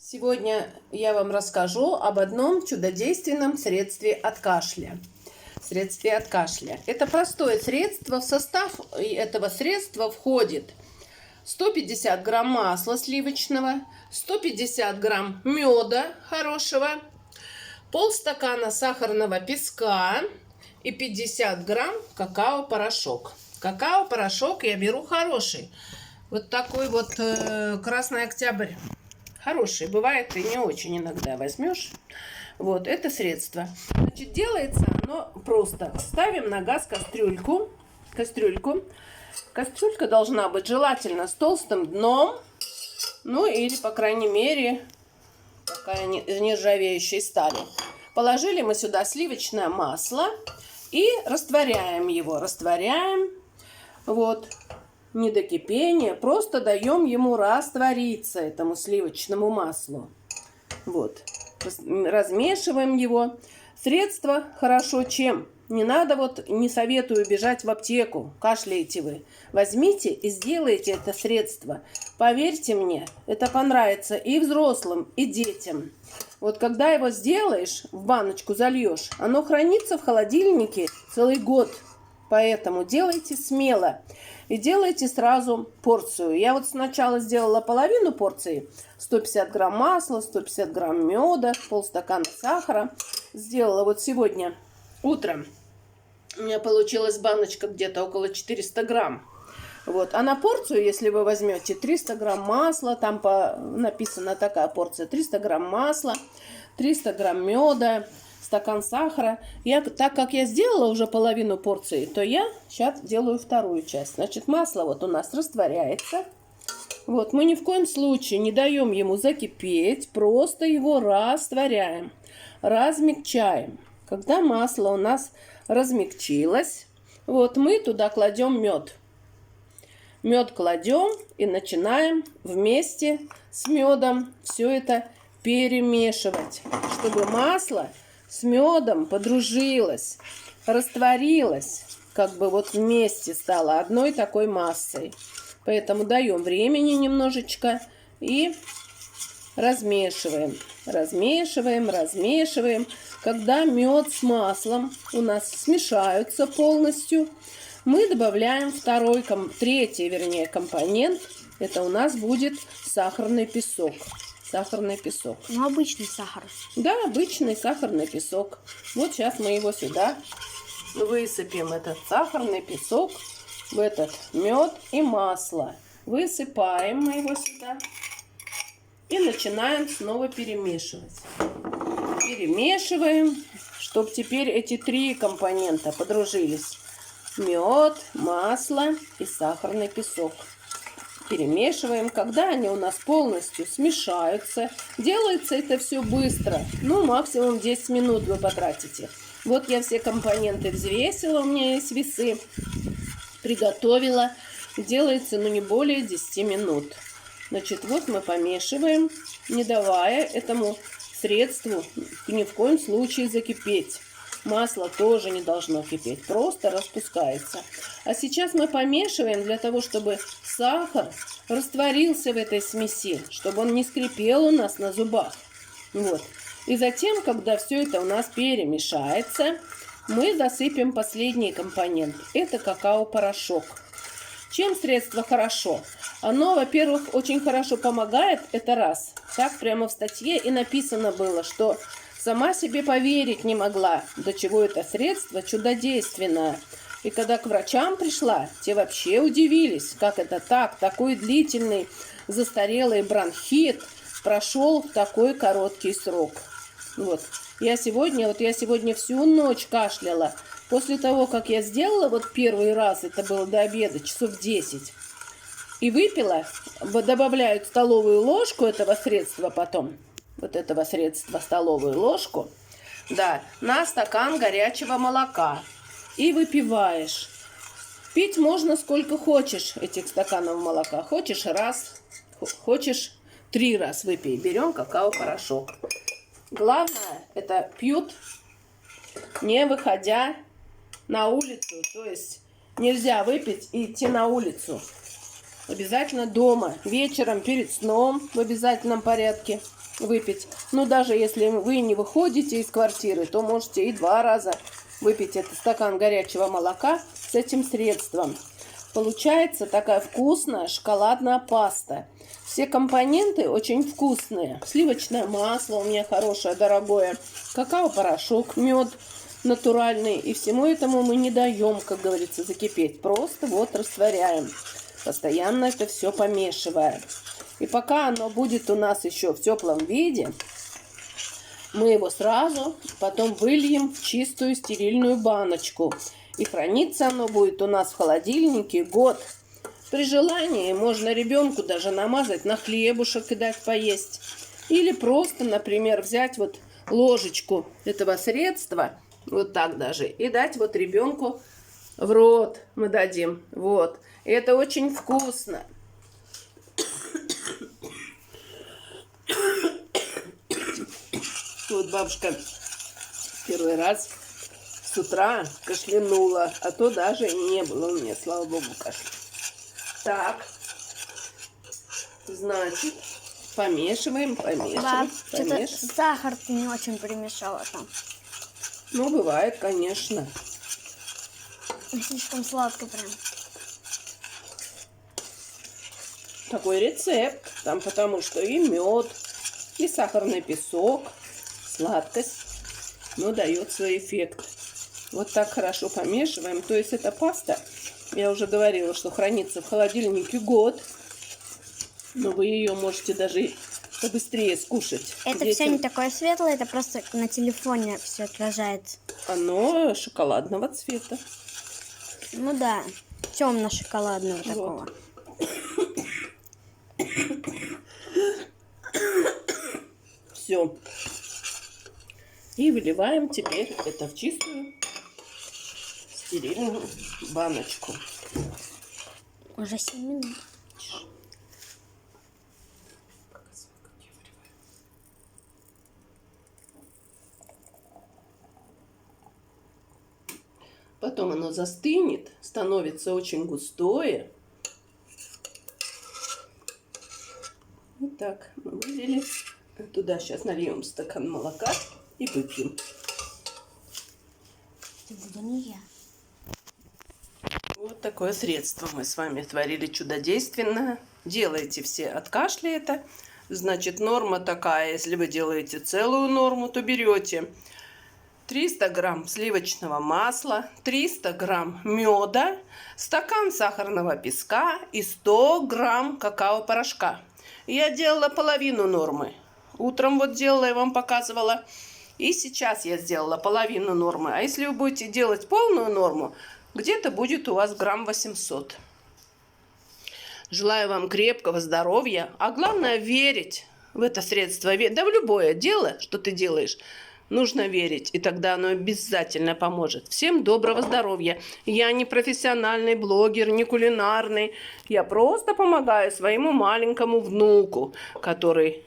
Сегодня я вам расскажу об одном чудодейственном средстве от кашля. Средстве от кашля. Это простое средство. В состав этого средства входит 150 грамм масла сливочного, 150 грамм меда хорошего, полстакана сахарного песка и 50 грамм какао-порошок. Какао-порошок я беру хороший. Вот такой вот Красный Октябрь. Хороший, бывает и не очень иногда возьмешь. Вот, это средство. Значит, делается оно просто. Ставим на газ кастрюльку. Кастрюлька должна быть желательно с толстым дном. Ну, или, по крайней мере, такая нержавеющей стали. Положили мы сюда сливочное масло и растворяем его. Растворяем. Вот. Не до кипения, просто даем ему раствориться, этому сливочному маслу. Вот. Размешиваем его. Средство хорошо чем? Не надо, не советую бежать в аптеку, кашляете вы. Возьмите и сделайте это средство. Поверьте мне, это понравится и взрослым, и детям. Вот когда его сделаешь, в баночку зальешь, оно хранится в холодильнике целый год. Поэтому делайте смело. И делайте сразу порцию. Я вот сначала сделала половину порции. 150 грамм масла, 150 грамм меда, полстакана сахара. Сделала вот сегодня утром. У меня получилась баночка где-то около 400 грамм. Вот. А на порцию, если вы возьмете 300 грамм масла, там написана такая порция, 300 грамм масла, 300 грамм меда, стакан сахара. Так как я сделала уже половину порции, то я сейчас делаю вторую часть. Значит, масло вот у нас растворяется. Вот, мы ни в коем случае не даем ему закипеть, просто его растворяем, размягчаем. Когда масло у нас размягчилось, вот мы туда кладем мед. Мед кладем и начинаем вместе с медом все это перемешивать, чтобы масло с медом подружилась, растворилась, как бы вот вместе стала одной такой массой. Поэтому даем времени немножечко и размешиваем. Размешиваем, размешиваем. Когда мед с маслом у нас смешаются полностью, мы добавляем третий компонент. Это у нас будет сахарный песок. Сахарный песок. Ну, обычный сахар. Да, обычный сахарный песок. Вот сейчас мы его сюда высыпем, этот сахарный песок, в этот мед и масло. Высыпаем мы его сюда и начинаем снова перемешивать. Перемешиваем, чтобы теперь эти три компонента подружились. Мед, масло и сахарный песок. Перемешиваем. Когда они у нас полностью смешаются, делается это все быстро. Ну, максимум 10 минут вы потратите. Вот я все компоненты взвесила, у меня есть весы. Приготовила. Делается, не более 10 минут. Значит, вот мы помешиваем, не давая этому средству ни в коем случае закипеть. Масло тоже не должно кипеть, просто распускается. А сейчас мы помешиваем для того, чтобы сахар растворился в этой смеси, чтобы он не скрипел у нас на зубах. Вот. И затем, когда все это у нас перемешается, мы засыпем последний компонент. Это какао-порошок. Чем средство хорошо? Оно, во-первых, очень хорошо помогает, это раз. Так прямо в статье и написано было, что сама себе поверить не могла, до чего это средство чудодейственное. И когда к врачам пришла, те вообще удивились, как это так, такой длительный застарелый бронхит прошел в такой короткий срок. Вот. Я сегодня всю ночь кашляла. После того, как я сделала первый раз, это было до обеда, часов 10, и выпила, добавляют столовую ложку этого средства потом, вот этого средства, столовую ложку, да, на стакан горячего молока. И выпиваешь. Пить можно сколько хочешь этих стаканов молока. Хочешь раз, хочешь 3 раза выпей. Берем какао-порошок. Главное, это пьют, не выходя на улицу. То есть нельзя выпить и идти на улицу. обязательно дома, вечером перед сном в обязательном порядке выпить. Но даже если вы не выходите из квартиры, то можете и 2 раза выпить этот стакан горячего молока с этим средством. Получается такая вкусная шоколадная паста. Все компоненты очень вкусные. Сливочное масло у меня хорошее, дорогое. Какао-порошок, мед натуральный. И всему этому мы не даем, как говорится, закипеть. Просто вот растворяем. Постоянно это все помешивая. И пока оно будет у нас еще в теплом виде, мы его сразу потом выльем в чистую стерильную баночку. И храниться оно будет у нас в холодильнике год. При желании можно ребенку даже намазать на хлебушек и дать поесть. Или просто, например, взять вот ложечку этого средства, вот так даже, и дать вот ребенку в рот мы дадим. Вот. И это очень вкусно. Вот бабушка первый раз с утра кашлянула, а то даже и не было у меня, слава богу, кашля. Так, значит, помешиваем. Баб, помешиваем. что-то сахар ты не очень перемешала там. Ну, бывает, конечно. Слишком сладко прям. Такой рецепт, там потому что и мед, и сахарный песок, сладкость, но дает свой эффект. Вот так хорошо помешиваем. То есть эта паста, я уже говорила, что хранится в холодильнике год, но вы ее можете даже и побыстрее скушать. Это все не такое светлое, это просто на телефоне все отражается. Оно шоколадного цвета. Ну да, темно-шоколадного такого. Все. И выливаем теперь это в чистую стерильную баночку. Уже 7 минут. Потом оно застынет, становится очень густое. Вот так мы вылили. Туда сейчас нальем стакан молока и выпьем. Это буду не я. Вот такое средство мы с вами творили чудодейственное. Делайте все от кашля это. Значит, норма такая, если вы делаете целую норму, то берете 300 грамм сливочного масла, 300 грамм меда, стакан сахарного песка и 100 грамм какао-порошка. Я делала половину нормы. Утром вот делала, я вам показывала. И сейчас я сделала половину нормы. А если вы будете делать полную норму, где-то будет у вас грамм 800. Желаю вам крепкого здоровья, а главное верить в это средство. Да в любое дело, что ты делаешь, нужно верить, и тогда оно обязательно поможет. Всем доброго здоровья. Я не профессиональный блогер, не кулинарный. Я просто помогаю своему маленькому внуку, который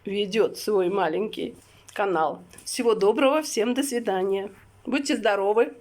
ведет свой маленький канал. Всего доброго, всем до свидания. Будьте здоровы.